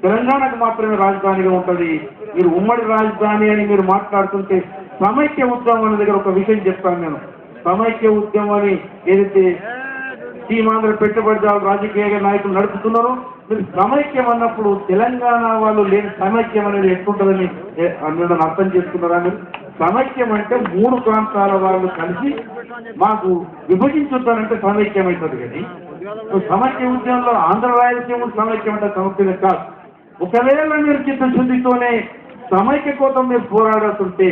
తెలంగాణకు మాత్రమే రాజధానిగా ఉంటుంది. మీరు ఉమ్మడి రాజధాని అని మీరు మాట్లాడుతుంటే సమైక్య ఉద్యమం అనే దగ్గర ఒక విషయం చెప్తాను నేను. సమైక్య ఉద్యమం అని ఏదైతే సీమాంధ్ర పెట్టుబడిదారులు రాజకీయ నాయకులు నడుపుతున్నారో, మీరు సమైక్యం అన్నప్పుడు తెలంగాణ వాళ్ళు లేని సమైక్యం అనేది ఎట్లుంటుందని నన్ను అర్థం చేసుకున్నారా? మీరు సమైక్యం అంటే 3 ప్రాంతాల వాళ్ళు కలిసి మాకు విభజించుతారంటే సమైక్యం అవుతుంది. కానీ సమైక్య ఉద్యమంలో ఆంధ్ర రాయలసీమ సమైక్యం అంటే సమైక్యం కాదు. ఒకవేళ మీరు చిత్తశుద్ధితోనే సమైక్య కోసం మీరు పోరాడుతుంటే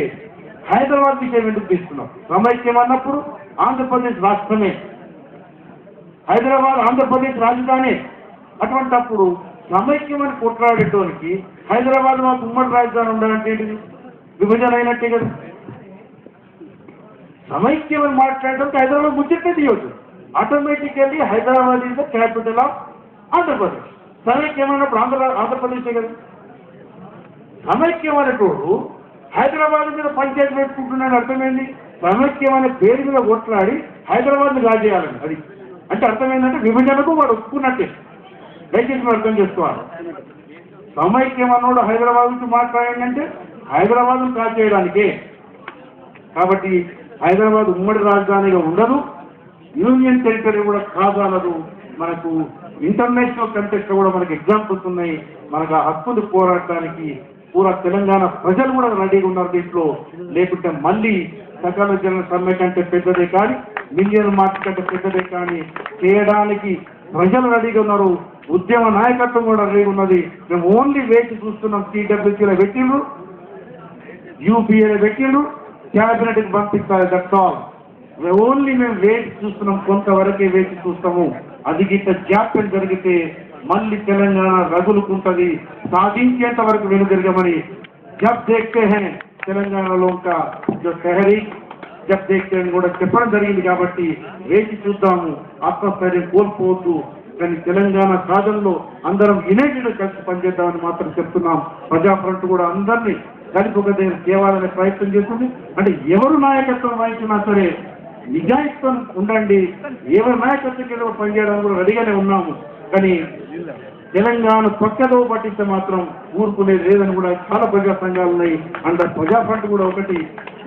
హైదరాబాద్ విషయం ఎందుకు తీసుకున్నాం? సమైక్యం అన్నప్పుడు ఆంధ్రప్రదేశ్ రాష్ట్రమే, హైదరాబాద్ ఆంధ్రప్రదేశ్ రాజధాని. అటువంటప్పుడు సమైక్యం అని కొట్లాడేటోనికి హైదరాబాద్ మాకు ఉమ్మడి రాజధాని ఉండాలంటే ఏంటిది? విభజన అయినట్టే కదా. సమైక్యం అని మాట్లాడడానికి హైదరాబాద్ ముచ్చటే తీయవచ్చు. Automatically Hyderabad is the capital of Andhra Pradesh. సమైక్యం అన్నప్పుడు ఆంధ్రప్రదేశే కదా. సమైక్యం అనేటోడు హైదరాబాద్ మీద పంచాయతీ పెట్టుకుంటున్నాడు. అర్థమైంది? సమైక్యం అనే పేరు మీద కొట్లాడి హైదరాబాద్ని రాజేయాలని. అది అంటే అర్థమైందంటే విభజనకు వాడు ఒప్పుకున్నట్టే. దయచేసి మనం అర్థం చేసుకోవాలి. సమైక్యం అన్నోడు హైదరాబాద్ నుంచి మాట్లాడంటే హైదరాబాద్ను కాల్చేయడానికే. కాబట్టి హైదరాబాద్ ఉమ్మడి రాజధానిగా ఉండదు, యూనియన్ టెరిటరీ కూడా కాగలదు. మనకు ఇంటర్నేషనల్ కంటెక్స్ట్ కూడా మనకు ఎగ్జాంపుల్స్ ఉన్నాయి. మనకు ఆ హక్కులు పోరాడటానికి పూరా తెలంగాణ ప్రజలు కూడా రెడీగా ఉన్నారు దీంట్లో. లేకుంటే మళ్ళీ సకల జన సమ్మె కంటే పెద్దదే కానీ, మిలియన్ మార్చ్ కంటే పెద్దదే కానీ చేయడానికి ప్రజలు రెడీగా ఉన్నారు. ఉద్యమ నాయకత్వం కూడా రెడీగా ఉన్నది. మేము ఓన్లీ వేచి చూస్తున్నాం. TWCలో పెట్టిండ్రు, UPAలో పెట్టిండ్రు, క్యాబినెట్కి పంపిస్తారు. That's all. ఓన్లీ మేము వేచి చూస్తున్నాం, కొంతవరకే వేచి చూస్తాము. అది గిట్ట జాప్యం జరిగితే మళ్ళీ తెలంగాణ రగులుకుంటది. సాధించేంత వరకు వెనుదిరగమని జబ్ దేఖ్తే హై తెలంగాణలో ఇంకా షహరీ జబ్ దేఖ్తే అని కూడా చెప్పడం జరిగింది. కాబట్టి వేచి చూద్దాము, ఆత్మస్థైర్యం కోల్పోవద్దు. కానీ తెలంగాణ సాధనలో అందరం యునైటెడ్ కలిసి పనిచేద్దామని మాత్రం చెప్తున్నాం. ప్రజా ఫ్రంట్ కూడా అందరినీ కలిపి ఒక దగ్గర తేవాలనే ప్రయత్నం చేస్తుంది. అంటే ఎవరు నాయకత్వం వహించినా సరే నిజాయిత్వం ఉండండి. ఎవరి నాయకత్వం పనిచేయడానికి కూడా రెడీగానే ఉన్నాము. కానీ తెలంగాణ పక్కదో పట్టిస్తే మాత్రం ఊరుకునేది లేదని కూడా చాలా ప్రజా సంఘాలు ఉన్నాయి. అండ్ ప్రజా ఫ్రంట్ కూడా ఒకటి,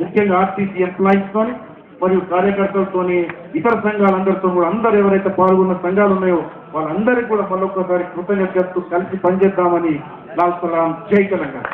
ముఖ్యంగా RTC ఎంప్లాయీస్తోని మరియు కార్యకర్తలతోని ఇతర సంఘాలందరితో కూడా అందరూ ఎవరైతే పాల్గొన్న సంఘాలు ఉన్నాయో వాళ్ళందరికీ కూడా మరొకసారి కృతజ్ఞత చెప్తూ కలిసి పనిచేద్దామని. లాల్ సలాం. జై తెలంగాణ.